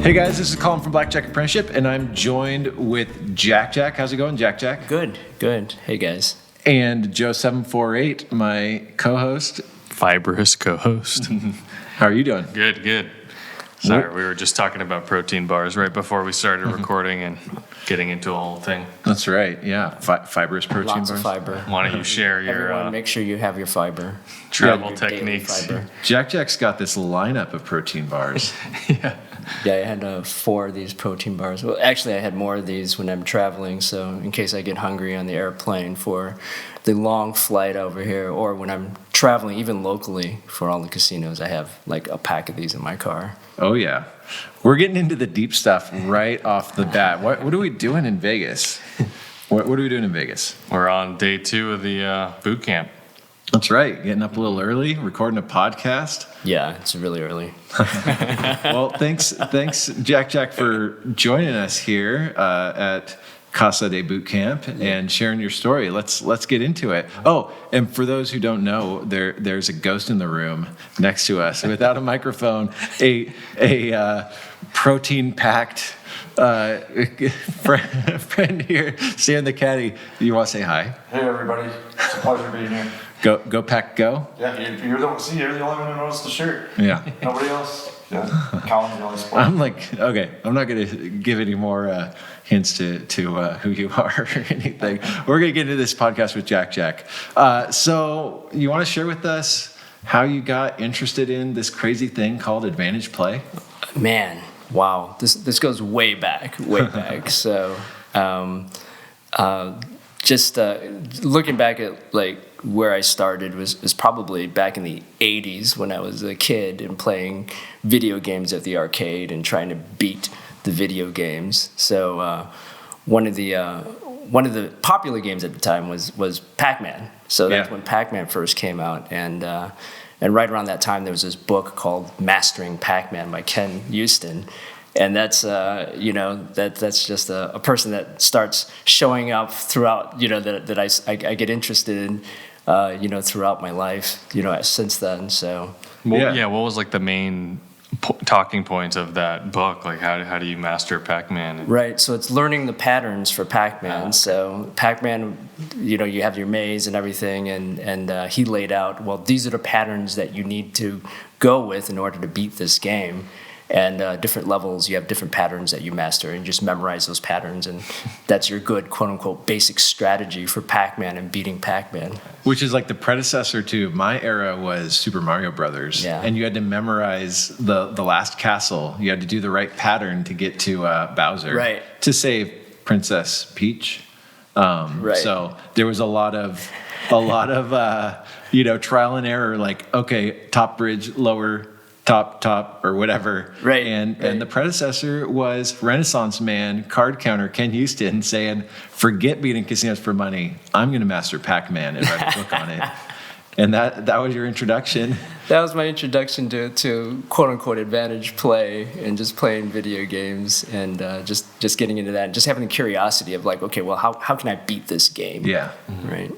Hey guys, this is Colin from Blackjack Apprenticeship, and I'm joined with JackJack. How's it going, JackJack? Good. Hey guys. And JackJack, my co-host. Fibrous co-host. How are you doing? Good. Sorry, we were just talking about protein bars right before we started recording and getting into a whole thing. That's right, yeah. Fibrous protein Lots bars. of fiber. Why don't you share your Everyone, make sure you have your fiber. travel Your daily techniques? fiber. JackJack's got this lineup of protein bars. Yeah. Yeah, I had 4 of these protein bars. Well, actually, I had more of these when I'm traveling, so in case I get hungry on the airplane for the long flight over here, or when I'm traveling even locally for all the casinos, I have like a pack of these in my car. Oh, yeah. We're getting into the deep stuff right off the bat. What are we doing in Vegas? What are we doing in Vegas? We're on day 2 of the boot camp. That's right. Getting up a little early, recording a podcast. Yeah, it's really early. Well, thanks, JackJack, for joining us here at Casa de Boot Camp and sharing your story. Let's get into it. Oh, and for those who don't know, there's a ghost in the room next to us without a microphone. A protein-packed friend here, StanTheCaddy. You want to say hi? Hey everybody, it's a pleasure being here. Go Pack, go. Yeah, you're the only one who noticed the shirt. Yeah. Nobody else. Yeah, Colin's the only sport. I'm like, okay, I'm not going to give any more hints to who you are or anything. We're going to get into this podcast with JackJack. So you want to share with us how you got interested in this crazy thing called advantage play? Man, wow, this goes way back. So, just looking back at like where I started was probably back in the 80s when I was a kid and playing video games at the arcade and trying to beat the video games. So one of the popular games at the time was Pac-Man. So that's when Pac-Man first came out, and right around that time there was this book called Mastering Pac-Man by Ken Houston. And that's that's just a person that starts showing up throughout, that I get interested in, throughout my life, since then. So What was like the main talking points of that book? Like how do you master Pac-Man? Right, so it's learning the patterns for Pac-Man. So Pac-Man, you have your maze and everything, and he laid out, well, these are the patterns that you need to go with in order to beat this game. And different levels, you have different patterns that you master, and you just memorize those patterns, and that's your good, quote-unquote, basic strategy for Pac-Man and beating Pac-Man. Which is like the predecessor to my era was Super Mario Brothers. Yeah. And you had to memorize the last castle. You had to do the right pattern to get to Bowser. Right. To save Princess Peach. Right. So there was a lot of trial and error, like, okay, top bridge, lower, top, or whatever. Right. And the predecessor was Renaissance man, card counter, Ken Houston, saying, forget beating casinos for money. I'm going to master Pac-Man and write a book on it. And that was your introduction. That was my introduction to quote-unquote advantage play and just playing video games and just getting into that and just having the curiosity of like, okay, well, how can I beat this game? Yeah. Right.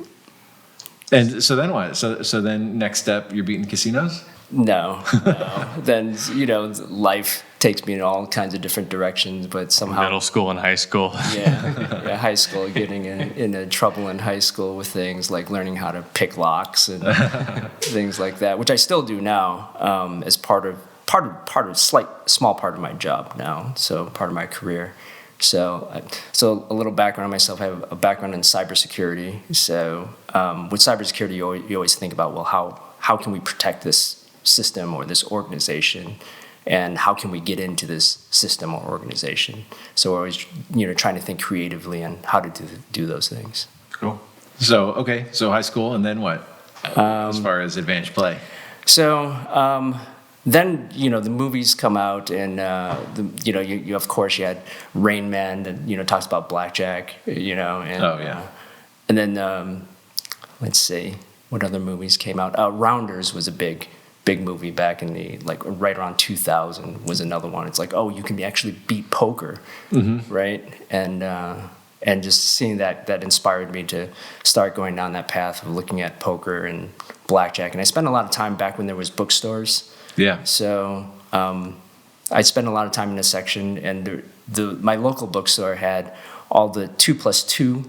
And so then what? So then next step, you're beating casinos? No. Then, life takes me in all kinds of different directions, but somehow... Middle school and high school. Yeah, high school, getting into trouble in high school with things like learning how to pick locks and things like that, which I still do now as part of small part of my job now, so part of my career. So a little background on myself. I have a background in cybersecurity. So with cybersecurity, you always think about, well, how can we protect this system or this organization, and how can we get into this system or organization? So we're always trying to think creatively on how to do those things. Cool. So high school, and then what? As far as advantage play. So then the movies come out, and you of course you had Rain Man that talks about blackjack, and and then let's see what other movies came out. Rounders was a big movie back in the right around 2000 was another one. It's like, oh, you can actually beat poker, right? And just seeing that inspired me to start going down that path of looking at poker and blackjack. And I spent a lot of time back when there was bookstores. Yeah. So I spent a lot of time in a section, and my local bookstore had all the 2+2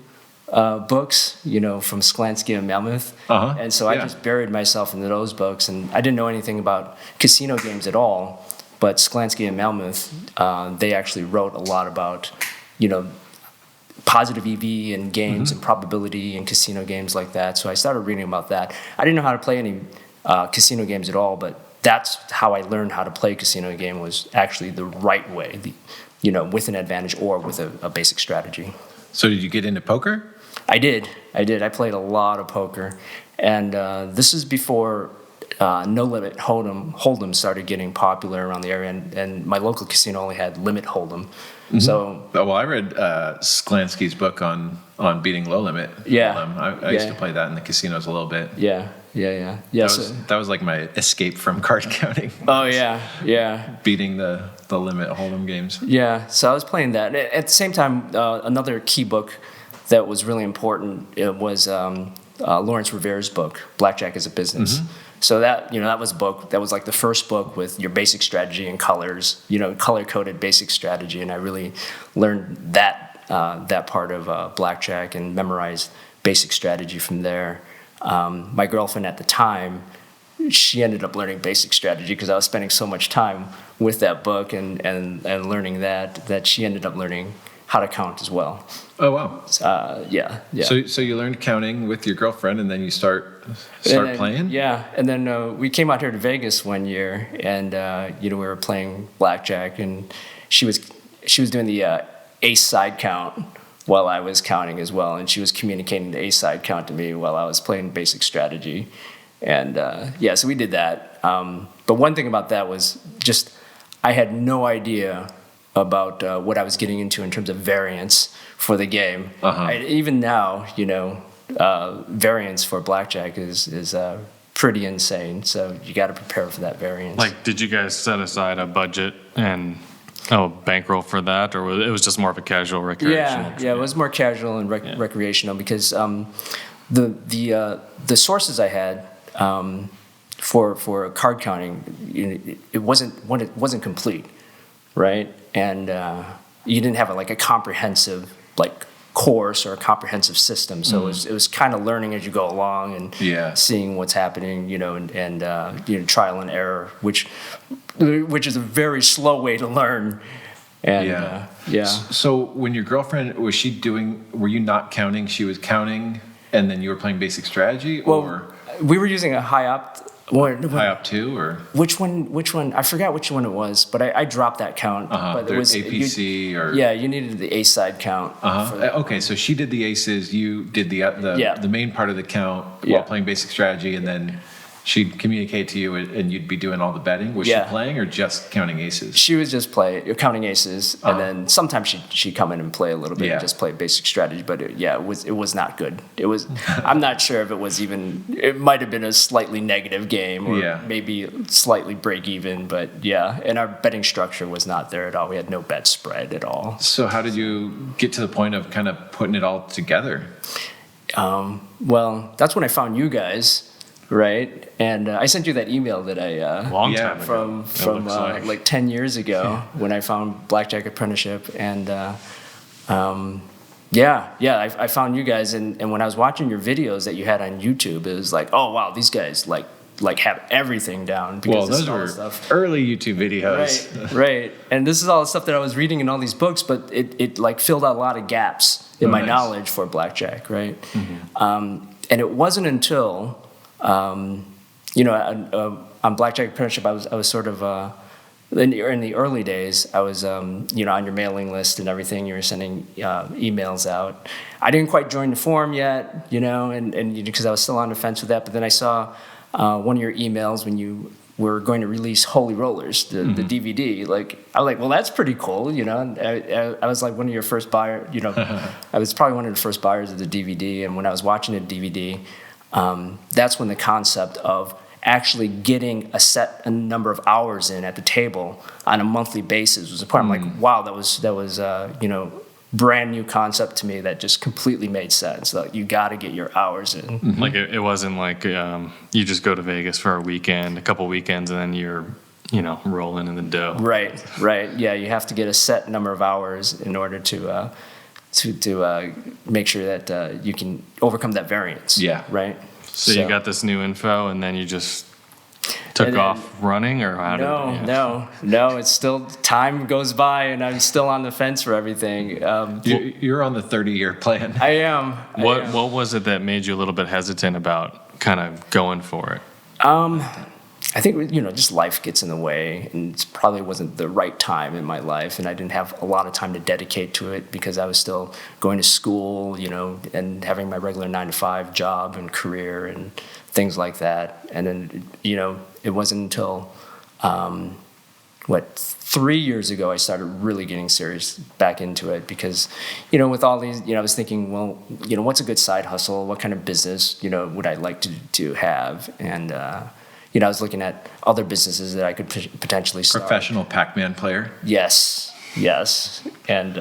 books, from Sklansky and Melmoth. And so I just buried myself into those books, and I didn't know anything about casino games at all. But Sklansky and Melmoth, they actually wrote a lot about, positive EV and games and probability and casino games like that. So I started reading about that. I didn't know how to play any casino games at all, but that's how I learned how to play a casino game, was actually the right way, with an advantage or with a basic strategy. So did you get into poker? I did. I played a lot of poker. And this is before No Limit Hold'em started getting popular around the area. And my local casino only had Limit Hold'em. So, I read Sklansky's book on beating low limit. Yeah. I used to play that in the casinos a little bit. Yeah. That was like my escape from card counting. Oh, yeah. Beating the limit hold'em games. Yeah, so I was playing that. At the same time, another key book that was really important was Lawrence Rivere's book, Blackjack as a Business. So that was a book that was like the first book with your basic strategy and colors, color-coded basic strategy, and I really learned that part of blackjack and memorized basic strategy from there. My girlfriend at the time, she ended up learning basic strategy because I was spending so much time with that book and learning that she ended up learning how to count as well. Oh, wow. Yeah. So you learned counting with your girlfriend, and then you start playing? Yeah, and then we came out here to Vegas one year, and we were playing blackjack, and she was doing the ace side count while I was counting as well, and she was communicating the ace side count to me while I was playing basic strategy. And so we did that. But one thing about that was just I had no idea about what I was getting into in terms of variance for the game. Even now, variance for blackjack is pretty insane. So you got to prepare for that variance. Like, did you guys set aside a budget and bankroll for that, or it was just more of a casual recreation? Yeah, it was more casual and recreational because the sources I had for card counting, it wasn't complete, right? And you didn't have a comprehensive course or a comprehensive system, so it was kind of learning as you go along and seeing what's happening, and trial and error, which is a very slow way to learn. And So when your girlfriend were you not counting? She was counting, and then you were playing basic strategy, or we were using a high opt. High up too, or which one? I forgot which one it was, but I dropped that count. But it was APC or you needed the ace side count. Okay, so she did the aces, you did the main part of the count while playing basic strategy, and then she'd communicate to you, and you'd be doing all the betting. Was she playing or just counting aces? She was just counting aces, and then sometimes she'd come in and play a little bit and just play basic strategy. But it was not good. It was. I'm not sure if it was even. It might have been a slightly negative game, or maybe slightly break even. But and our betting structure was not there at all. We had no bet spread at all. So how did you get to the point of kind of putting it all together? Well, that's when I found you guys. Right, and I sent you that email that I long time ago. from like 10 years ago when I found Blackjack Apprenticeship, and I found you guys, and when I was watching your videos that you had on YouTube, it was like, oh wow, these guys like have everything down. Because those were early YouTube videos, right, and this is all the stuff that I was reading in all these books, but it filled out a my knowledge in my knowledge for blackjack, right, and it wasn't until on Blackjack Apprenticeship, I was sort of in the early days. I was on your mailing list and everything. You were sending emails out. I didn't quite join the forum yet, and because I was still on the fence with that. But then I saw one of your emails when you were going to release Holy Rollers, the DVD. I was like, well, that's pretty cool, And I was like one of your first buyers. I was probably one of the first buyers of the DVD. And when I was watching the DVD. That's when the concept of actually getting a number of hours in at the table on a monthly basis was a part. I'm like, wow, that was brand new concept to me that just completely made sense. Like, you got to get your hours in. Like it wasn't like you just go to Vegas for a weekend, a couple weekends, and then you're rolling in the dough. Right. Yeah, you have to get a set number of hours in order to make sure that you can overcome that variance. Yeah. Right. So you got this new info, and then you just took off running, or how did it? No. It's still, time goes by, and I'm still on the fence for everything. You're on the 30-year plan. I am. What was it that made you a little bit hesitant about kind of going for it? I think, just life gets in the way, and it probably wasn't the right time in my life, and I didn't have a lot of time to dedicate to it because I was still going to school, and having my regular 9-to-5 job and career and things like that. And then, it wasn't until, 3 years ago I started really getting serious back into it because, with all these, I was thinking, well, what's a good side hustle? What kind of business, would I like to have? And, I was looking at other businesses that I could potentially start. Professional Pac-Man player. Yes, and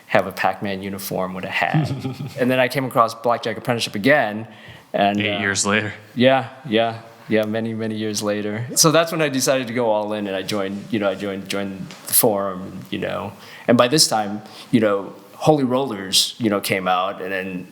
have a Pac-Man uniform with a hat. And then I came across Blackjack Apprenticeship again, and 8 years later. Yeah, many years later. So that's when I decided to go all in, and I joined the forum, and by this time, Holy Rollers, came out, and then.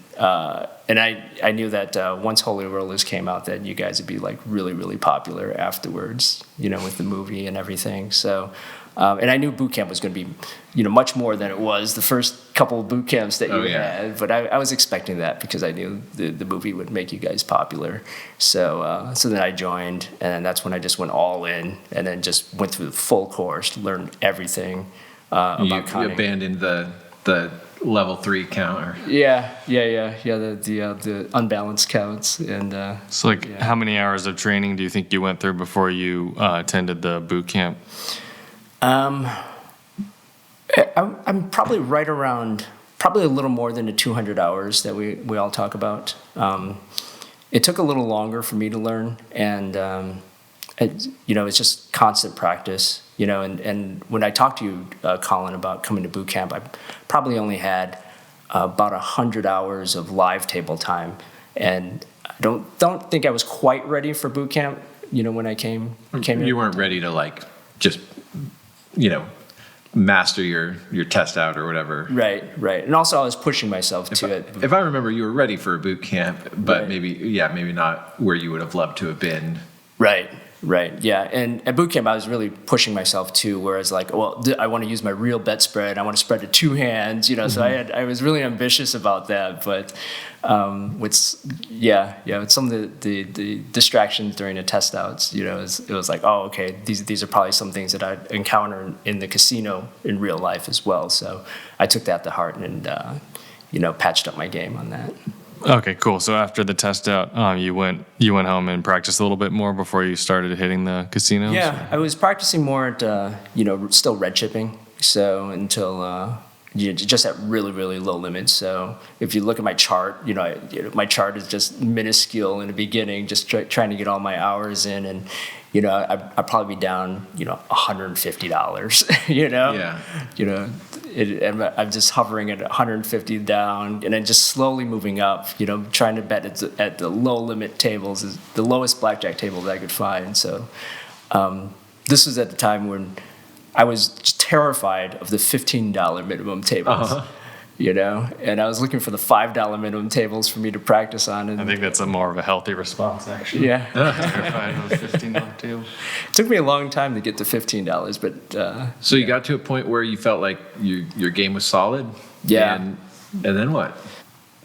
And I knew that once Holy Rollers came out, that you guys would be like really, really popular afterwards, with the movie and everything. So, and I knew boot camp was going to be, much more than it was the first couple of boot camps that you had. But I was expecting that because I knew the movie would make you guys popular. So then I joined, and that's when I just went all in, and then just went through the full course, learned everything about conning. You abandoned the level 3 counter. Yeah. The unbalanced counts and. So, how many hours of training do you think you went through before you attended the boot camp? I'm probably right around, probably a little more than the 200 hours that we all talk about. It took a little longer for me to learn, and it's just constant practice. And when I talked to you, Colin, about coming to boot camp, I probably only had about 100 hours of live table time, and I don't think I was quite ready for boot camp. When I came in. You weren't ready to just master your test out or whatever. Right. And also I was pushing myself to it. If I remember, you were ready for a boot camp, but maybe not where you would have loved to have been. Right. Yeah. And at boot camp, I was really pushing myself too, whereas I want to use my real bet spread. I want to spread to 2 hands, So I was really ambitious about that. But with some of the distractions during the test outs, it was like, oh, okay, these are probably some things that I encounter in the casino in real life as well. So I took that to heart and patched up my game on that. Okay, cool. So after the test out, you went home and practiced a little bit more before you started hitting the casinos? Yeah, I was practicing more at, still red chipping. So until, just at really, really low limits. So if you look at my chart, my chart is just minuscule in the beginning, just trying to get all my hours in. And, I'd probably be down, $150, Yeah. And I'm just hovering at 150 down, and then just slowly moving up. Trying to bet at the low limit tables, is the lowest blackjack table that I could find. So this was at the time when I was just terrified of the $15 minimum tables. And I was looking for the $5 minimum tables for me to practice on. And I think that's a more of a healthy response, actually. Yeah. Terrified of those $15 tables. It took me a long time to get to $15, but. So you got to a point where you felt like your game was solid? Yeah. And then what?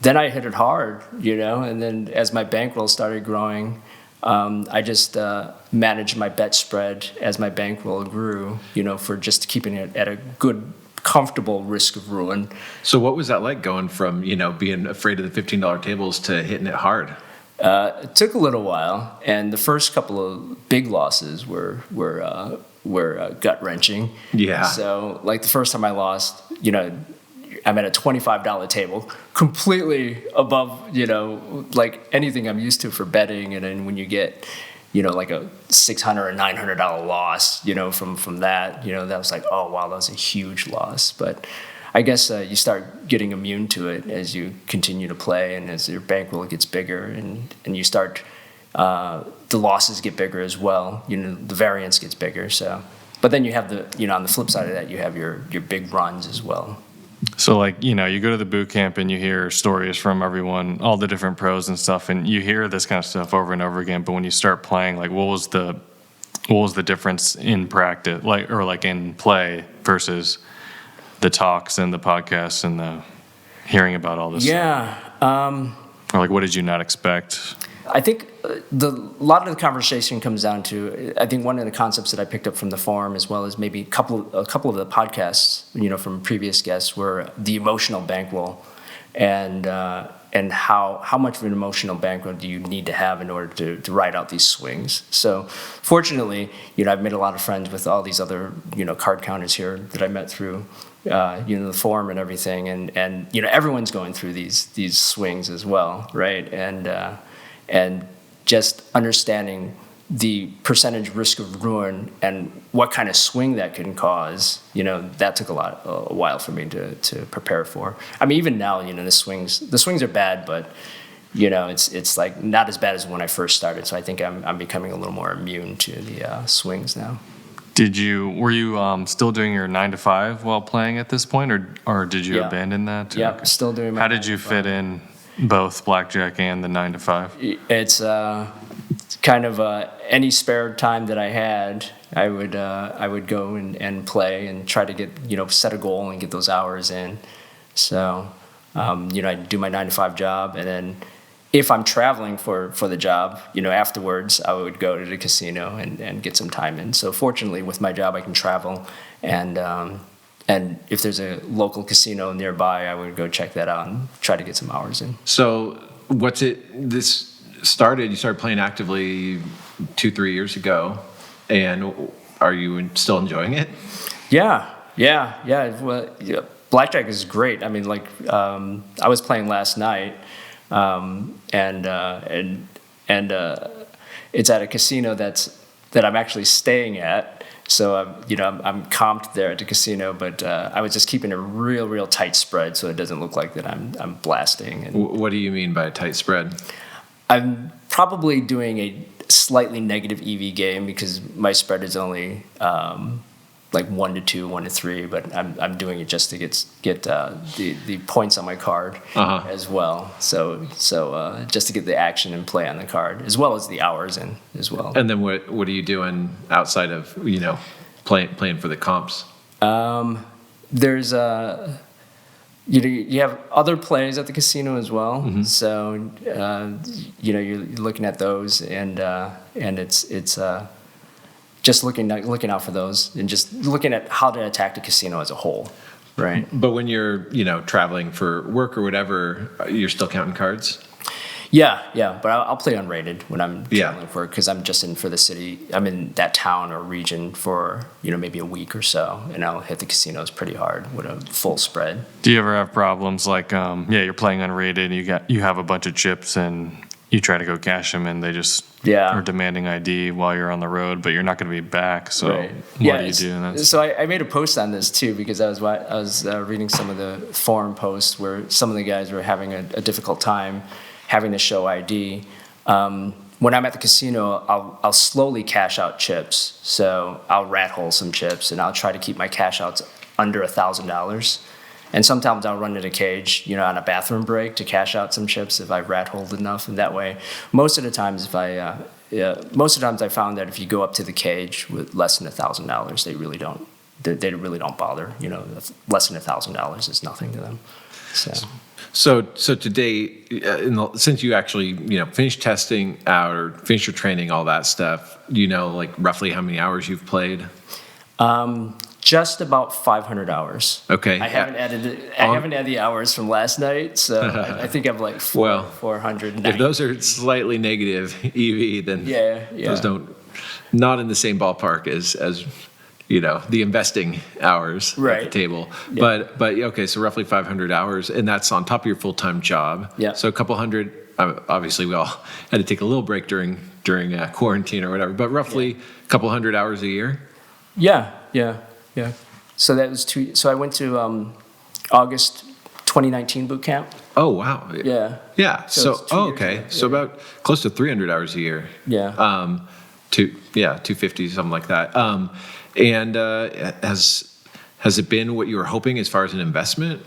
Then I hit it hard, and then as my bankroll started growing, I just managed my bet spread as my bankroll grew, for just keeping it at a good, comfortable risk of ruin. So what was that like going from, being afraid of the $15 tables to hitting it hard? It took a little while, and the first couple of big losses were gut-wrenching. Yeah. So, the first time I lost, I'm at a $25 table, completely above, anything I'm used to for betting, and then when you get, a $600 or $900 loss, from that, that was like, oh, wow, that was a huge loss. But I guess you start getting immune to it as you continue to play and as your bankroll gets bigger and you start, the losses get bigger as well. The variance gets bigger. So, but then you have on the flip side of that, you have your big runs as well. So you go to the boot camp and you hear stories from everyone, all the different pros and stuff, and you hear this kind of stuff over and over again. But when you start playing, what was the difference in practice, in play versus the talks and the podcasts and the hearing about all this stuff? Yeah. Or what did you not expect? I think a lot of the conversation comes down to, I think one of the concepts that I picked up from the forum, as well as maybe a couple of the podcasts, from previous guests, were the emotional bankroll, and how much of an emotional bankroll do you need to have in order to ride out these swings. So fortunately, I've made a lot of friends with all these other card counters here that I met through the forum and everything, and everyone's going through these swings as well, right? And just understanding the percentage risk of ruin and what kind of swing that can cause, that took a while for me to prepare for. I mean, even now, the swings are bad, but it's not as bad as when I first started. So I think I'm becoming a little more immune to the swings now. Were you still doing your 9 to 5 while playing at this point, or did you abandon that? Yeah, Okay. still doing my. How did you fit in both blackjack and the 9 to 5? It's kind of any spare time that I had, I would go and play and try to get set a goal and get those hours in. So I do my 9 to 5 job, and then if I'm traveling for the job, afterwards I would go to the casino and get some time in. So fortunately, with my job, I can travel, and if there's a local casino nearby, I would go check that out and try to get some hours in. So you started playing actively 2-3 years ago, and are you still enjoying it? Yeah. Well, blackjack is great. I mean, I was playing last night, and it's at a casino that I'm actually staying at. So I'm comped there at the casino, but I was just keeping a real tight spread, so it doesn't look like that I'm blasting. And What do you mean by a tight spread? I'm probably doing a slightly negative EV game because my spread is only 1 to 2, 1 to 3, but I'm doing it just to get the points on my card as well. So just to get the action and play on the card, as well as the hours in as well. And then what are you doing outside of playing for the comps? There's you have other plays at the casino as well. Mm-hmm. So you're looking at those, and it's just looking out for those, and just looking at how to attack the casino as a whole, right? But when you're traveling for work or whatever, you're still counting cards? Yeah, but I'll play unrated when I'm traveling for it, because I'm just in for the city. I'm in that town or region for maybe a week or so, and I'll hit the casinos pretty hard with a full spread. Do you ever have problems you're playing unrated, you have a bunch of chips and you try to go cash them, and they just are demanding ID while you're on the road, but you're not going to be back. So right. What do you do? So I made a post on this too, because I was reading some of the forum posts where some of the guys were having a difficult time having to show ID. When I'm at the casino, I'll slowly cash out chips. So I'll rat hole some chips, and I'll try to keep my cash outs under $1,000. And sometimes I'll run to the cage, on a bathroom break to cash out some chips if I've rat holed enough. And that way, most of the times I found that if you go up to the cage with less than $1,000, they really don't bother. Less than $1,000 is nothing to them. So today, since you actually finished testing out or finished your training, all that stuff, do you know roughly how many hours you've played? Just about 500 hours. Okay. I haven't added the hours from last night, so I think I'm 490. If those are slightly negative EV, then those not in the same ballpark as the investing hours at the table. Yeah. But okay, so roughly 500 hours, and that's on top of your full-time job. Yeah. So a couple hundred. Obviously, we all had to take a little break during quarantine or whatever, but roughly a couple hundred hours a year. Yeah. So that was So I went to August 2019 boot camp. Oh, wow. Yeah. Yeah. So, it's 2 years okay. ago. So about close to 300 hours a year. Yeah. 250, something like that. And has it been what you were hoping as far as an investment?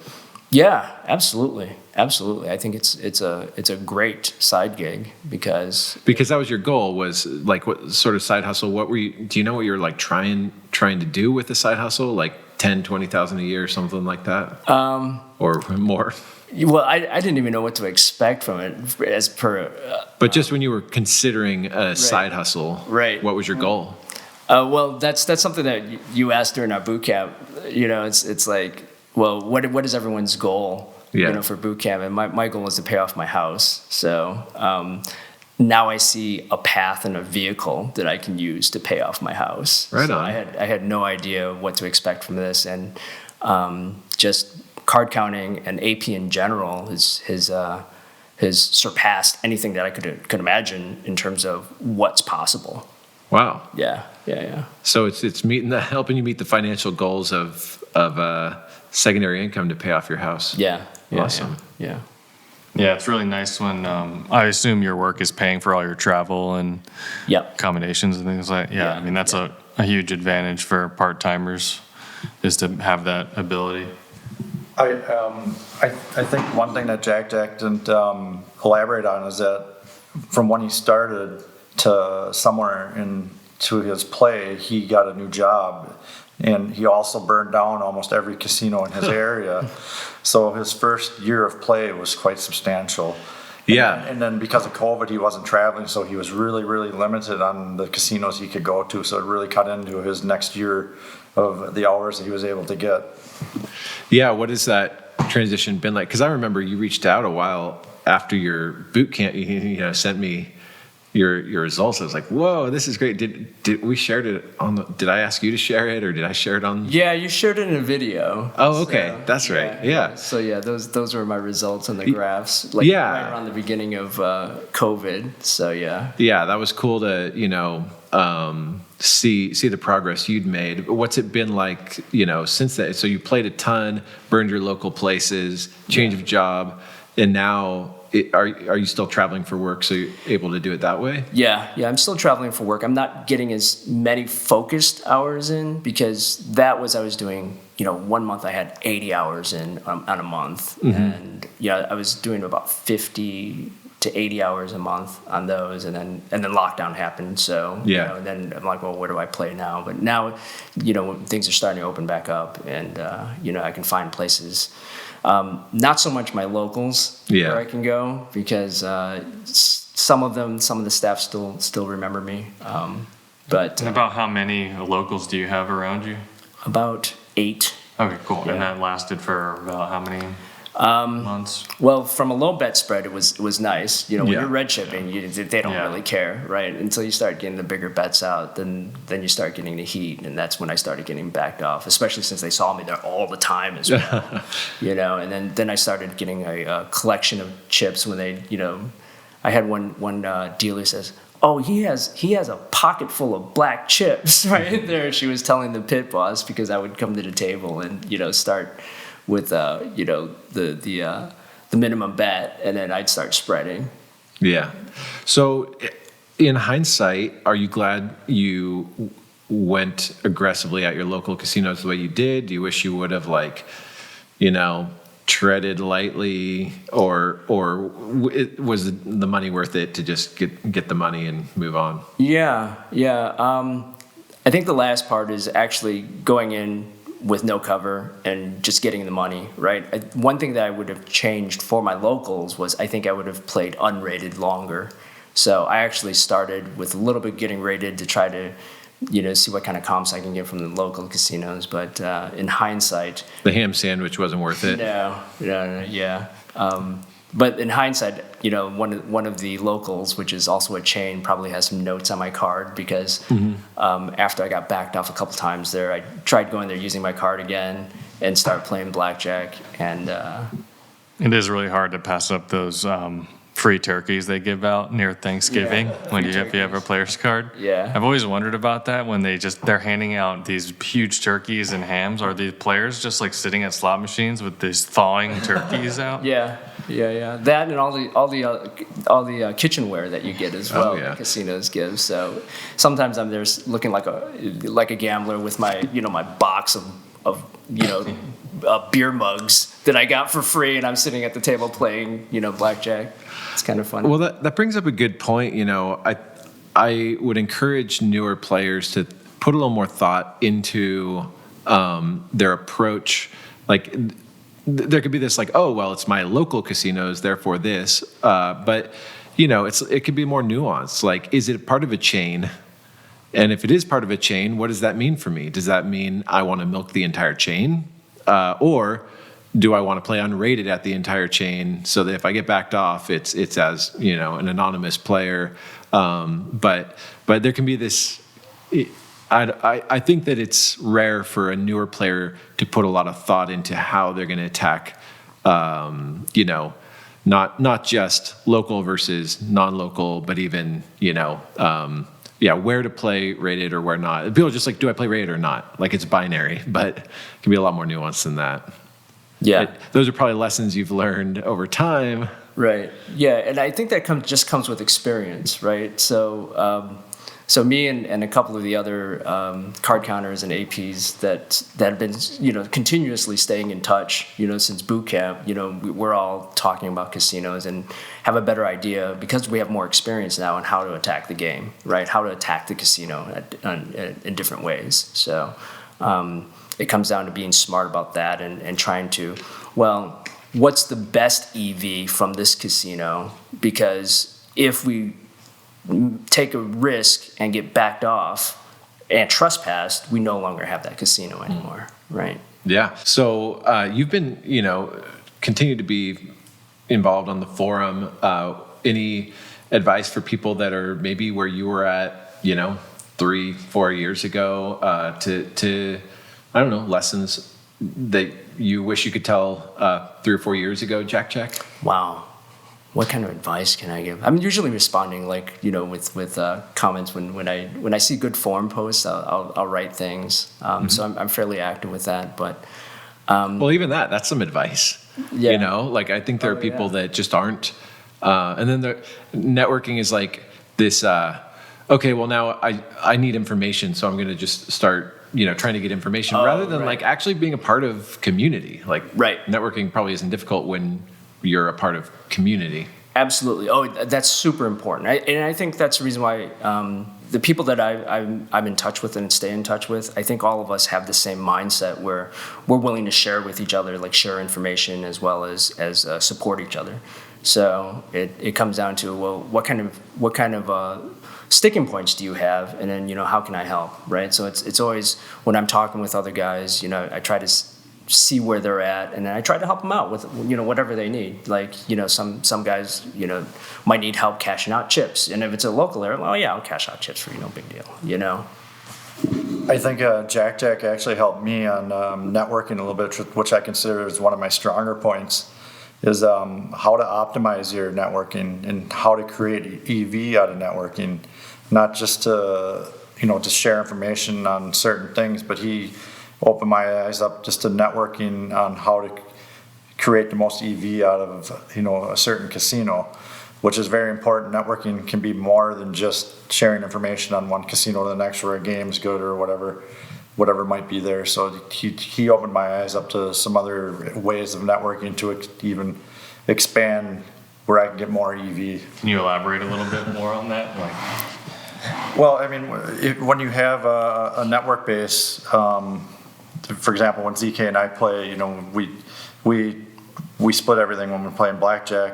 Yeah, absolutely. I think it's a great side gig because Because that was your goal, was like what sort of side hustle? Do you know what you were like trying to do with the side hustle? Like 10, 20,000 a year, something like that? Or more? well, I didn't even know what to expect from it as per. But just when you were considering a side hustle, Right. what was your goal? Well, that's something that you asked during our boot camp. It's like, well, what is everyone's goal? Yeah. For boot camp, and my goal is to pay off my house. So now I see a path and a vehicle that I can use to pay off my house. Right so on. I had no idea what to expect from this, and just card counting and AP in general has surpassed anything that I could imagine in terms of what's possible. Wow. Yeah. So it's helping you meet the financial goals of secondary income to pay off your house. Yeah. Awesome. Yeah. Yeah, it's really nice when I assume your work is paying for all your travel and Yep. accommodations and things like. Yeah, Yeah, I mean that's a huge advantage for part timers, is to have that ability. I think one thing that JackJack didn't elaborate on is that from when he started to somewhere into his play, he got a new job, and he also burned down almost every casino in his area. So his first year of play was quite substantial. Yeah. And then because of COVID, he wasn't traveling, so he was really, really limited on the casinos he could go to. So it really cut into his next year of the hours that he was able to get. Yeah. What has that transition been like? Because I remember you reached out a while after your boot camp. You sent me your results. I was like, whoa, this is great. Did we shared it on the? Did I ask you to share it, or did I share it on? Yeah, you shared it in a video. Oh, okay, So, that's right. Yeah. So yeah, those were my results on the graphs. Like Yeah. right around the beginning of COVID. So yeah. Yeah, that was cool to see the progress you'd made. What's it been like, since that? So you played a ton, burned your local places, change of job, and now are you still traveling for work? So you're able to do it that way? Yeah, I'm still traveling for work. I'm not getting as many focused hours in because I was doing, 1 month I had 80 hours in on a month. Mm-hmm. And I was doing about 50 to 80 hours a month on those, and then lockdown happened. So Yeah. and then I'm like, well, where do I play now? But now, when things are starting to open back up, and I can find places. Not so much my locals where I can go because some of the staff still remember me. But And about how many locals do you have around you? about 8. Okay, cool. Yeah. And that lasted for about how many months? Well, from a low bet spread, it was nice. When Yeah. you're red chipping, they don't Yeah. really care, right? Until you start getting the bigger bets out, then you start getting the heat, and that's when I started getting backed off. Especially since they saw me there all the time as well, And then I started getting a collection of chips when they, I had one dealer says, "Oh, he has a pocket full of black chips right there." She was telling the pit boss because I would come to the table and start with the minimum bet, and then I'd start spreading. Yeah. So in hindsight, are you glad you went aggressively at your local casinos the way you did? Do you wish you would have treaded lightly, or was the money worth it to just get the money and move on? Yeah. I think the last part is actually going in with no cover and just getting the money, right? One thing that I would have changed for my locals was I think I would have played unrated longer. So I actually started with a little bit getting rated to try to, see what kind of comps I can get from the local casinos. But in hindsight, The ham sandwich wasn't worth it. no, yeah. But in hindsight, one of the locals, which is also a chain, probably has some notes on my card because after I got backed off a couple times there, I tried going there using my card again and start playing blackjack. And It is really hard to pass up those free turkeys they give out near Thanksgiving if you have a player's card. Yeah. I've always wondered about that when they're handing out these huge turkeys and hams. Are the players just like sitting at slot machines with these thawing turkeys out? Yeah. That and all the kitchenware that you get as well. yeah. Casinos give. So sometimes I'm there looking like a gambler with my my box of beer mugs that I got for free, and I'm sitting at the table playing blackjack. It's kind of fun. Well, that brings up a good point. I would encourage newer players to put a little more thought into their approach. Like, there could be this like, oh, well, it's my local casinos, therefore this. But it could be more nuanced. Like, is it part of a chain? And if it is part of a chain, what does that mean for me? Does that mean I want to milk the entire chain? Or do I want to play unrated at the entire chain so that if I get backed off, it's as an anonymous player? But there can be this. I think that it's rare for a newer player to put a lot of thought into how they're going to attack. Not just local versus non-local, but even where to play rated or where not. People are just like, do I play rated or not? Like, it's binary, but it can be a lot more nuanced than that. Yeah. Those are probably lessons you've learned over time. Right. Yeah, and I think that comes with experience, right? So me and a couple of the other card counters and APs that have been continuously staying in touch since boot camp. We're all talking about casinos and have a better idea because we have more experience now on how to attack the game, right? How to attack the casino in different ways. So it comes down to being smart about that and trying to, what's the best EV from this casino? Because if we take a risk and get backed off and trespassed, we no longer have that casino anymore, right? Yeah. So you've been, continue to be involved on the forum. Any advice for people that are maybe where you were at, 3-4 years ago, to I don't know, lessons that you wish you could tell 3 or 4 years ago, JackJack? Wow. What kind of advice can I give? I'm usually responding with comments when I see good forum posts. I'll write things. So I'm fairly active with that. But well, even that's some advice. Yeah. I think there are people that just aren't. And then the networking is like this. Okay, well now I need information, so I'm going to just start trying to get information rather than like actually being a part of community. Like, right. Networking probably isn't difficult when you're a part of community. Absolutely. Oh, that's super important. And I think that's the reason why the people that I'm in touch with and stay in touch with, I think all of us have the same mindset where we're willing to share with each other, like share information as well as support each other. So it comes down to, what kind of sticking points do you have, and then how can I help, right? So it's always when I'm talking with other guys, I try to see where they're at, and then I try to help them out with whatever they need. Like some guys might need help cashing out chips, and if it's a local area, I'll cash out chips for you, no big deal. I think JackJack actually helped me on networking a little bit, which I consider is one of my stronger points. Is how to optimize your networking and how to create EV out of networking, not just to share information on certain things, but he opened my eyes up just to networking on how to create the most EV out of a certain casino, which is very important. Networking can be more than just sharing information on one casino to the next where a game's good or whatever might be there. So he opened my eyes up to some other ways of networking to even expand where I can get more EV. Can you elaborate a little bit more on that? Well, I mean, when you have a network base, for example, when ZK and I play, we split everything when we're playing blackjack.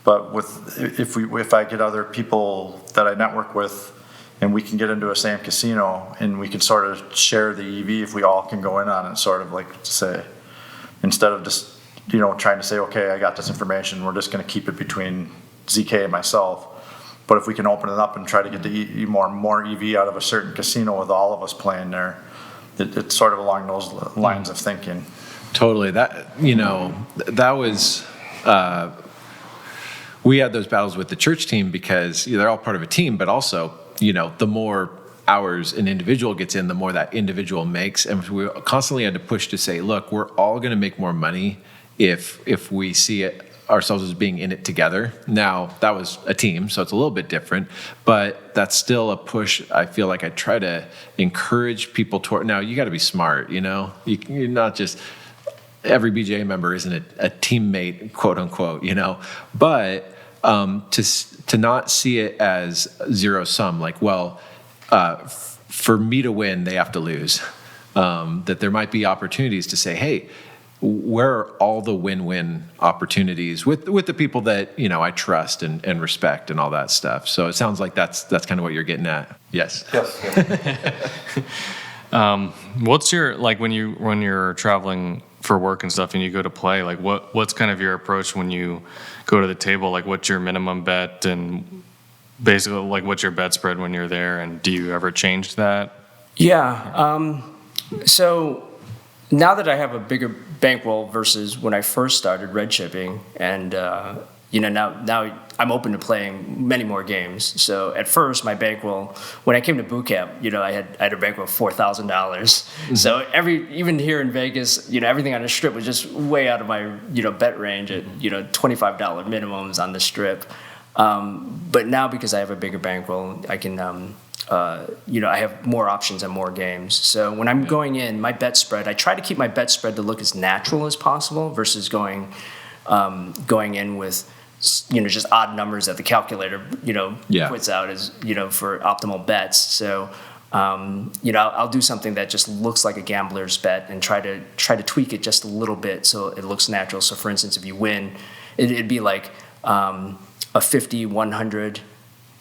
But if I get other people that I network with, and we can get into a same casino, and we can sort of share the EV if we all can go in on it, sort of like to say, instead of just trying to say, okay, I got this information, we're just going to keep it between ZK and myself. But if we can open it up and try to get the more EV out of a certain casino with all of us playing there, it's sort of along those lines of thinking. Totally. That was we had those battles with the church team because they're all part of a team, but also, the more hours an individual gets in, the more that individual makes. And we constantly had to push to say, look, we're all going to make more money if we see it ourselves as being in it together. Now, that was a team, so it's a little bit different, but that's still a push. I feel like I try to encourage people toward. Now, you got to be smart, you're not just, every BJA member isn't a teammate, quote unquote, but to not see it as zero sum, like, well, for me to win, they have to lose. That there might be opportunities to say, hey, where are all the win-win opportunities with the people that I trust and respect and all that stuff. So it sounds like that's kind of what you're getting at. Yes. What's your, like, when you're traveling for work and stuff and you go to play, like what's kind of your approach when you go to the table? Like, what's your minimum bet, and basically, like, what's your bet spread when you're there, and do you ever change that? Yeah. So now that I have a bigger bankroll versus when I first started red chipping, and now I'm open to playing many more games. So at first, my bankroll, when I came to boot camp, I had a bankroll of $4,000. Mm-hmm. So even here in Vegas, everything on the strip was just way out of my bet range at $25 minimums on the strip. But now, because I have a bigger bankroll, I can I have more options and more games. So when I'm going in, my bet spread, I try to keep my bet spread to look as natural as possible versus going in with just odd numbers that the calculator puts out as for optimal bets. So I'll do something that just looks like a gambler's bet and try to tweak it just a little bit so it looks natural. So for instance, if you win, it'd be like a $50, $100,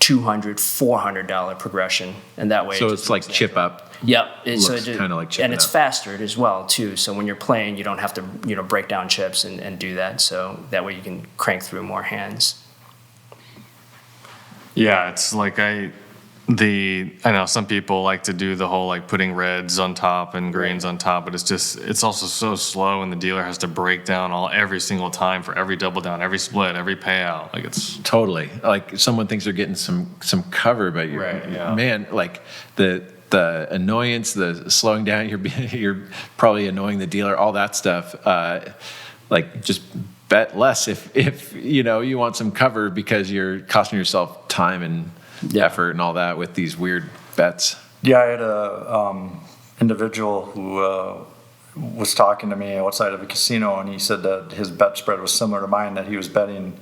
$200, $400 progression, and that way. So it's like chip up. Yep. Looks kind of like chip. And it's faster as well too. So when you're playing, you don't have to break down chips and do that. So that way you can crank through more hands. Yeah, it's like I know some people like to do the whole like putting reds on top and greens on top, but it's also so slow, and the dealer has to break down every single time for every double down, every split, every payout. Like, it's totally like someone thinks they're getting some cover, but you're right, yeah. Man, like the annoyance, the slowing down, you're probably annoying the dealer, all that stuff. Like, just bet less if you want some cover, because you're costing yourself time and effort and all that with these weird bets. Yeah, I had a individual who was talking to me outside of a casino, and he said that his bet spread was similar to mine, that he was betting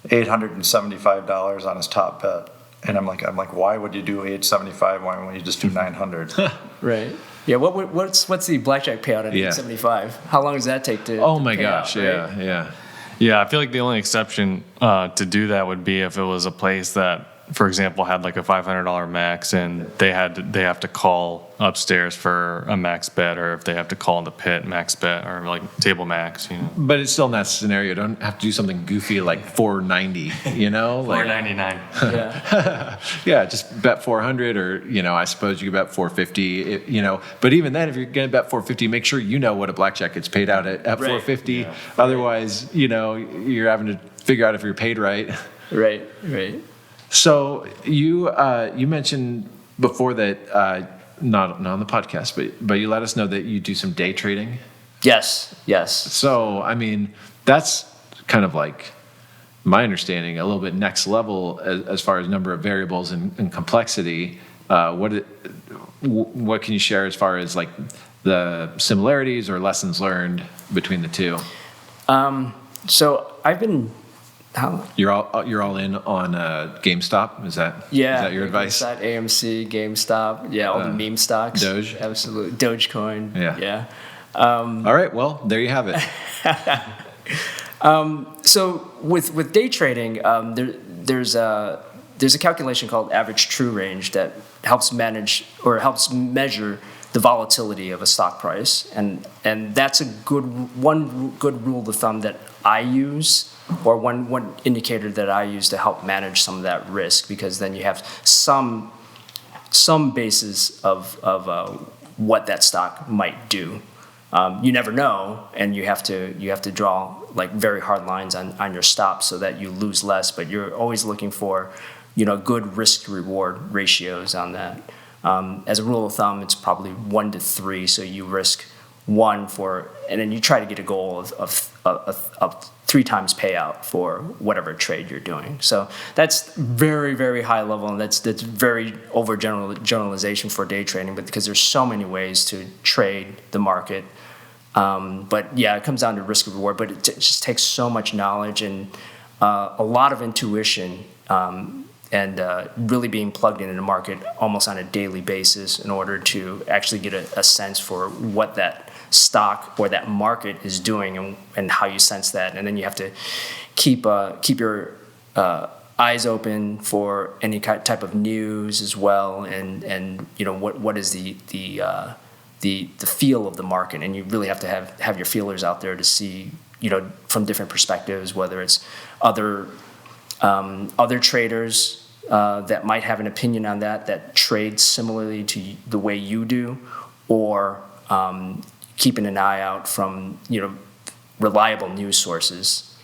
$875 on his top bet. And I'm like, why would you do $875? Why wouldn't you just do $900? Right. Yeah. What's the blackjack payout at $875? How long does that take to? Oh my pay gosh! out, right? Yeah. Yeah, I feel like the only exception to do that would be if it was a place that, for example, had like a $500 max, and they have to call upstairs for a max bet, or if they have to call in the pit max bet, or like table max, But it's still in that scenario. You don't have to do something goofy like $490, like $499. Yeah. yeah, just bet 400, or I suppose you could bet 450. But even then, if you're going to bet 450, make sure you know what a blackjack gets paid out at 450. Yeah. Otherwise, you're having to figure out if you're paid right. Right. So you mentioned before that not on the podcast, but you let us know that you do some day trading. Yes. So I mean, that's kind of like my understanding, a little bit next level as far as number of variables and complexity. What can you share as far as like the similarities or lessons learned between the two? So I've been. You're all in on GameStop? Is that your advice? GameStop, AMC, GameStop, all the meme stocks. Doge? Absolutely. Dogecoin. Yeah. All right, well, there you have it. So with day trading, there's a calculation called average true range that helps measure the volatility of a stock price, and that's one good rule of thumb that I use, or one indicator that I use to help manage some of that risk, because then you have some basis of what that stock might do. you never know, and you have to draw like very hard lines on your stops so that you lose less. But you're always looking for, good risk reward ratios on that. As a rule of thumb, it's probably 1 to 3. So you risk 1 and then you try to get a goal of 3 times payout for whatever trade you're doing. So that's very, very high level, and that's very generalization for day trading, but because there's so many ways to trade the market. But yeah, it comes down to risk reward, but it just takes so much knowledge and a lot of intuition, and really being plugged into the market almost on a daily basis in order to actually get a sense for what that stock or that market is doing and how you sense that. And then you have to keep your eyes open for any type of news as well, and what is the feel of the market. And you really have to have your feelers out there to see, from different perspectives, whether it's other traders that might have an opinion on that trade similarly to the way you do, or keeping an eye out from reliable news sources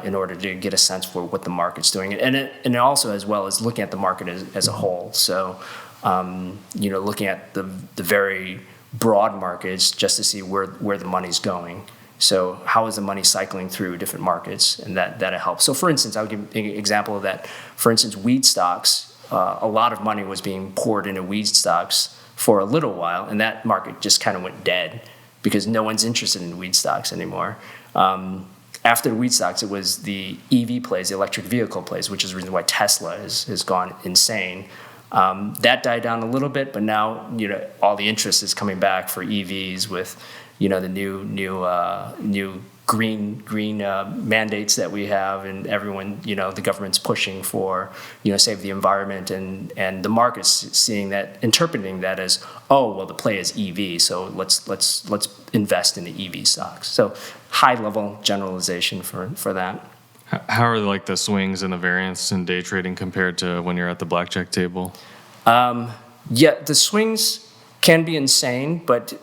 in order to get a sense for what the market's doing, and also as well as looking at the market as a whole. So looking at the very broad markets just to see where the money's going. So how is the money cycling through different markets, and that helps. So for instance, I'll give an example of that. For instance, weed stocks, a lot of money was being poured into weed stocks for a little while, and that market just kind of went dead because no one's interested in weed stocks anymore. After the weed stocks, it was the EV plays, the electric vehicle plays, which is the reason why Tesla has gone insane. That died down a little bit, but now all the interest is coming back for EVs with the new green mandates that we have, and everyone, the government's pushing for save the environment, and the market's seeing that, interpreting that as, oh well, the play is EV, so let's invest in the EV stocks. So high level generalization for that. How are like the swings and the variance in day trading compared to when you're at the blackjack table? Yeah, the swings can be insane, but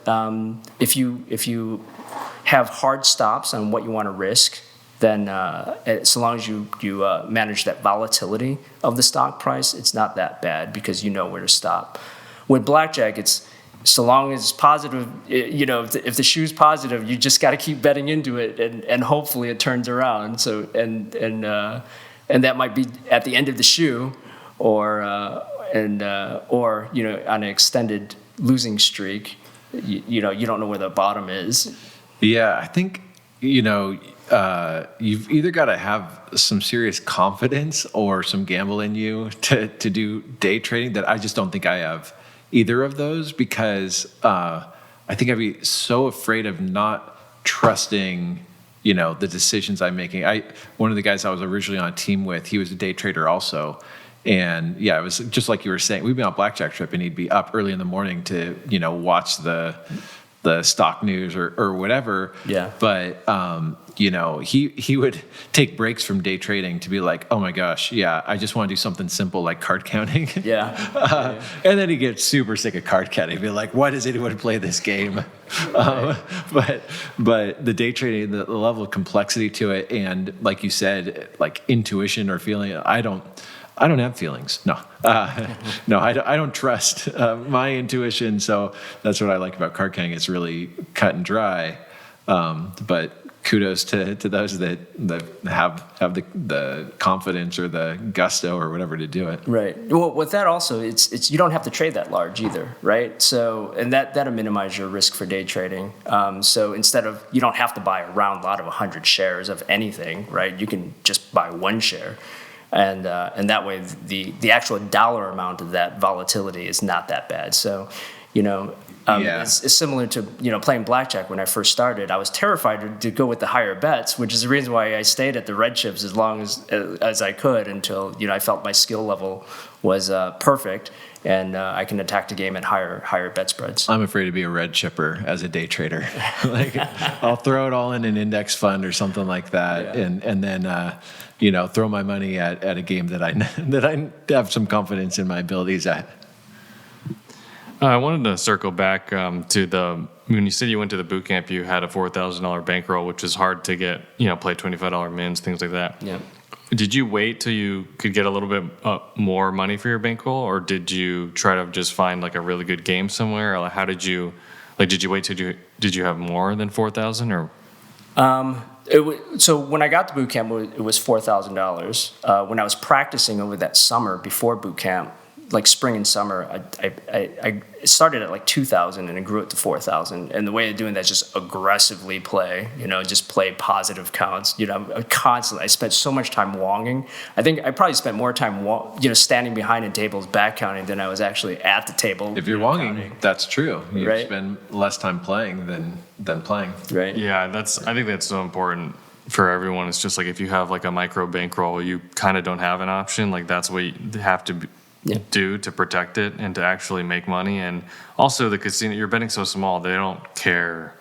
if you have hard stops on what you want to risk, then so long as you manage that volatility of the stock price, it's not that bad because you know where to stop. With blackjack, it's so long as it's positive, if the shoe's positive, you just got to keep betting into it, and hopefully it turns around. So and that might be at the end of the shoe, or on an extended losing streak. You don't know where the bottom is. Yeah, I think you've either got to have some serious confidence or some gamble in you to do day trading. That I just don't think I have either of those, because I think I'd be so afraid of not trusting, the decisions I'm making. One of the guys I was originally on a team with, he was a day trader also. And yeah, it was just like you were saying, we'd be on a blackjack trip and he'd be up early in the morning to, watch the stock news or whatever. Yeah. But, he would take breaks from day trading to be like, oh my gosh, yeah, I just want to do something simple like card counting. Yeah. And then he gets super sick of card counting. He'd be like, why does anyone play this game? Right. But the day trading, the level of complexity to it, and like you said, like intuition or feeling, I don't have feelings. No, no, I don't trust my intuition. So that's what I like about card counting. It's really cut and dry. But kudos to those that have the confidence or the gusto or whatever to do it. Right. Well, with that also, it's you don't have to trade that large either, right? So, and that'll minimize your risk for day trading. So instead of, you don't have to buy a round lot of 100 shares of anything, right? You can just buy one share. And that way, the actual dollar amount of that volatility is not that bad. So, it's similar to playing blackjack. When I first started, I was terrified to go with the higher bets, which is the reason why I stayed at the red chips as long as I could until I felt my skill level was perfect, and I can attack the game at higher bet spreads. I'm afraid to be a red chipper as a day trader. Like, I'll throw it all in an index fund or something like that, and then throw my money at a game that I have some confidence in my abilities at. I wanted to circle back to when you said you went to the boot camp, you had a $4,000 bankroll, which is hard to get, play $25 mins, things like that. Yeah. Did you wait till you could get a little bit more money for your bankroll, or did you try to just find like a really good game somewhere? Or how did you wait till did you have more than 4,000 or? So when I got to boot camp, it was $4,000. When I was practicing over that summer before boot camp, like spring and summer, I started at like 2,000 and it grew it to 4,000. And the way of doing that is just aggressively play, just play positive counts. Constantly. I spent so much time wonging. I think I probably spent more time, standing behind a table's back counting than I was actually at the table. If you're wonging, counting. That's true. You right? spend less time playing than playing. Right. Yeah, I think that's so important for everyone. It's just like if you have like a micro bankroll, you kind of don't have an option. Like that's what you have to do to protect it and to actually make money. And also the casino, you're betting so small, they don't care.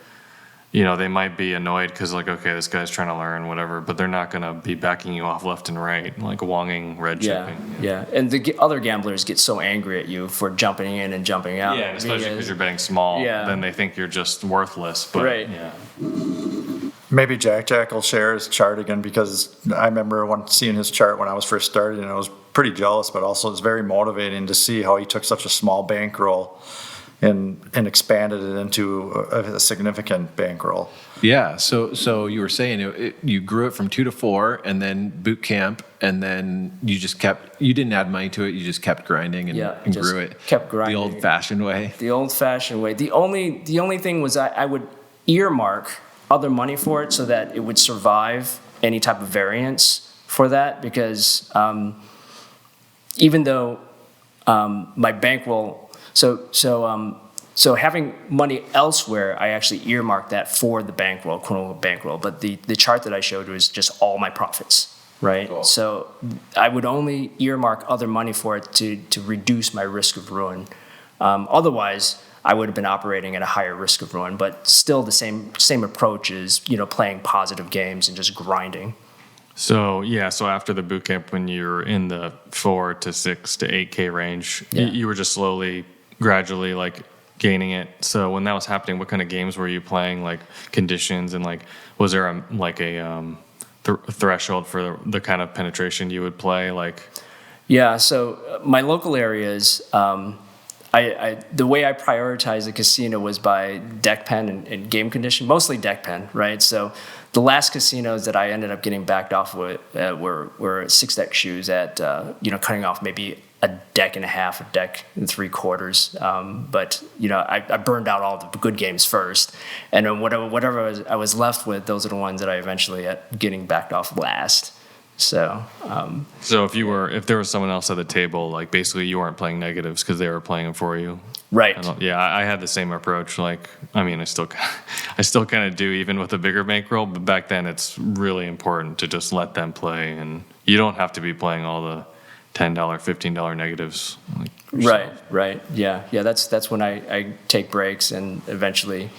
They might be annoyed because like, okay, this guy's trying to learn whatever, but they're not going to be backing you off left and right, like wonging, red chipping. Yeah. And the other gamblers get so angry at you for jumping in and jumping out. Yeah, especially because you're betting small, then they think you're just worthless. But, right. Yeah. Maybe JackJack will share his chart again, because I remember seeing his chart when I was first started, and I was pretty jealous, but also it's very motivating to see how he took such a small bankroll and expanded it into a significant bankroll. Yeah. So you were saying you grew it from 2 to 4, and then boot camp, and then you didn't add money to it. You just kept grinding and grew it. Kept grinding. The old-fashioned way. The old-fashioned way. The only thing was I would earmark other money for it so that it would survive any type of variance for that, because even though my bankroll, so having money elsewhere, I actually earmarked that for the bankroll, quote unquote bankroll. But the chart that I showed was just all my profits, right? Cool. So I would only earmark other money for it to reduce my risk of ruin. Otherwise, I would have been operating at a higher risk of ruin, but still the same approach is, playing positive games and just grinding. So after the boot camp, when you're in the 4 to 6 to 8K range, you were just slowly, gradually like gaining it. So when that was happening, what kind of games were you playing, like conditions, and like was there a threshold for the kind of penetration you would play? Like, yeah. So my local areas. The way I prioritized the casino was by deck pen and game condition, mostly deck pen, right? So the last casinos that I ended up getting backed off with were 6-deck shoes at, cutting off maybe a deck and a half, a deck and 3/4. But, I burned out all the good games first. And then whatever I was left with, those are the ones that I eventually ended up getting backed off last. So if there was someone else at the table, like basically you weren't playing negatives because they were playing them for you, right? I had the same approach. Like, I mean, I still kind of do, even with a bigger bankroll. But back then, it's really important to just let them play, and you don't have to be playing all the $10, $15 negatives. Like, right, yeah. That's when I take breaks and eventually,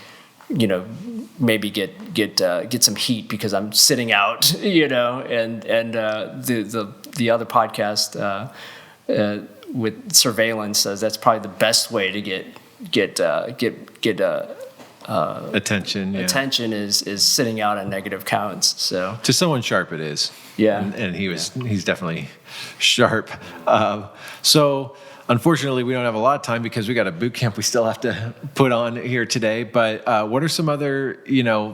maybe get some heat because I'm sitting out, and the other podcast with surveillance says that's probably the best way to get attention. Yeah. Attention is sitting out on negative counts. So to someone sharp, it is. Yeah, and he's definitely sharp. So. Unfortunately, we don't have a lot of time because we got a boot camp we still have to put on here today. But what are some other,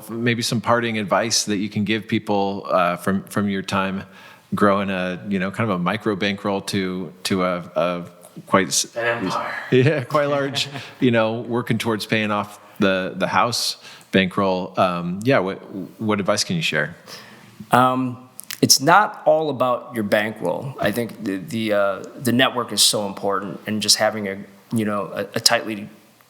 maybe some parting advice that you can give people from your time growing kind of a micro bankroll to a quite an empire? Yeah, quite large. Working towards paying off the house bankroll. What advice can you share? It's not all about your bankroll. I think the network is so important, and just having a tightly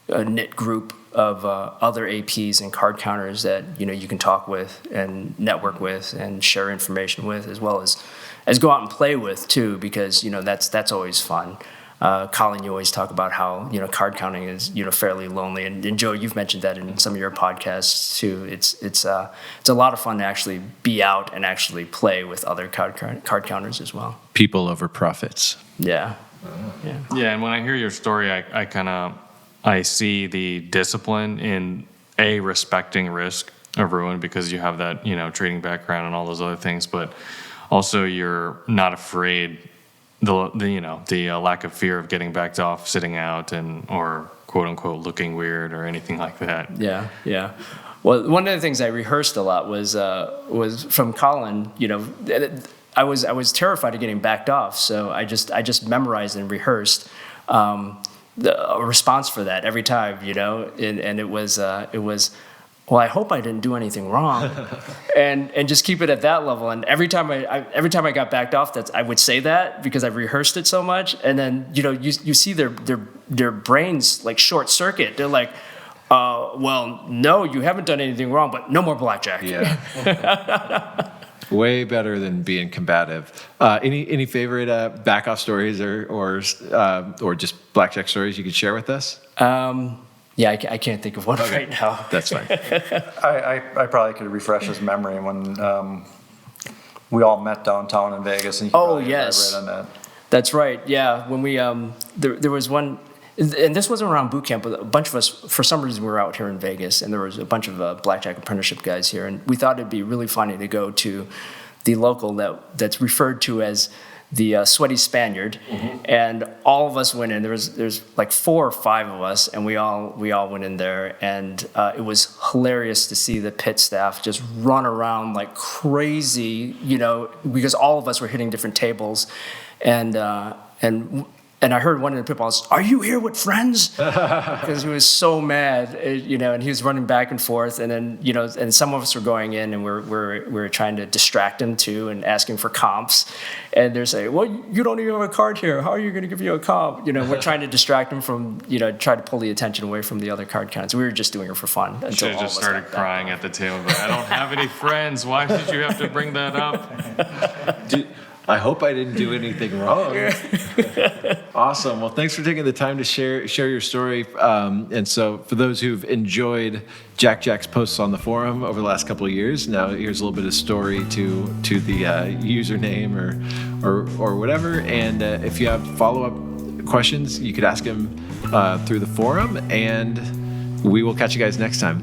knit group of other APs and card counters that you can talk with and network with and share information with, as well as go out and play with too, because that's always fun. Colin, you always talk about how card counting is fairly lonely, and Joe, you've mentioned that in some of your podcasts too. It's a lot of fun to actually be out and actually play with other card counters as well. People over profits. Yeah. And when I hear your story, I kind of I see the discipline in respecting risk of ruin because you have that, trading background and all those other things, but also you're not afraid the lack of fear of getting backed off, sitting out, or quote unquote looking weird or anything like that. Yeah. Well, one of the things I rehearsed a lot was from Colin. I was terrified of getting backed off, so I just memorized and rehearsed a response for that every time, and it was well, I hope I didn't do anything wrong, and just keep it at that level. And every time I got backed off, I would say that because I've rehearsed it so much. And then you see their brains like short circuit. They're like, well, no, you haven't done anything wrong, but no more blackjack. Yeah. Way better than being combative. Any favorite back off stories or just blackjack stories you could share with us? Yeah, I can't think of one right now. That's fine. I probably could refresh his memory when we all met downtown in Vegas. And yes, on that. That's right. Yeah, when we there was one, and this wasn't around boot camp, but a bunch of us, for some reason, we were out here in Vegas, and there was a bunch of Blackjack Apprenticeship guys here, and we thought it'd be really funny to go to the local that's referred to as the Sweaty Spaniard, and all of us went in. There's like 4 or 5 of us, and we all went in there, and it was hilarious to see the pit staff just run around like crazy, because all of us were hitting different tables, and I heard one of the pit balls, "Are you here with friends?" Because he was so mad, and he was running back and forth, and then and some of us were going in, and we're trying to distract him too, and asking for comps, and they're saying, "Well, you don't even have a card here. How are you going to give you a comp?" We're trying to distract him from, try to pull the attention away from the other card counts. We were just doing it for fun. Should have just started crying at the table. But I don't have any friends. Why did you have to bring that up? I hope I didn't do anything wrong. Awesome. Well, thanks for taking the time to share your story. And so for those who've enjoyed JackJack's posts on the forum over the last couple of years, now here's a little bit of story to the username or whatever. And if you have follow-up questions, you could ask him through the forum, and we will catch you guys next time.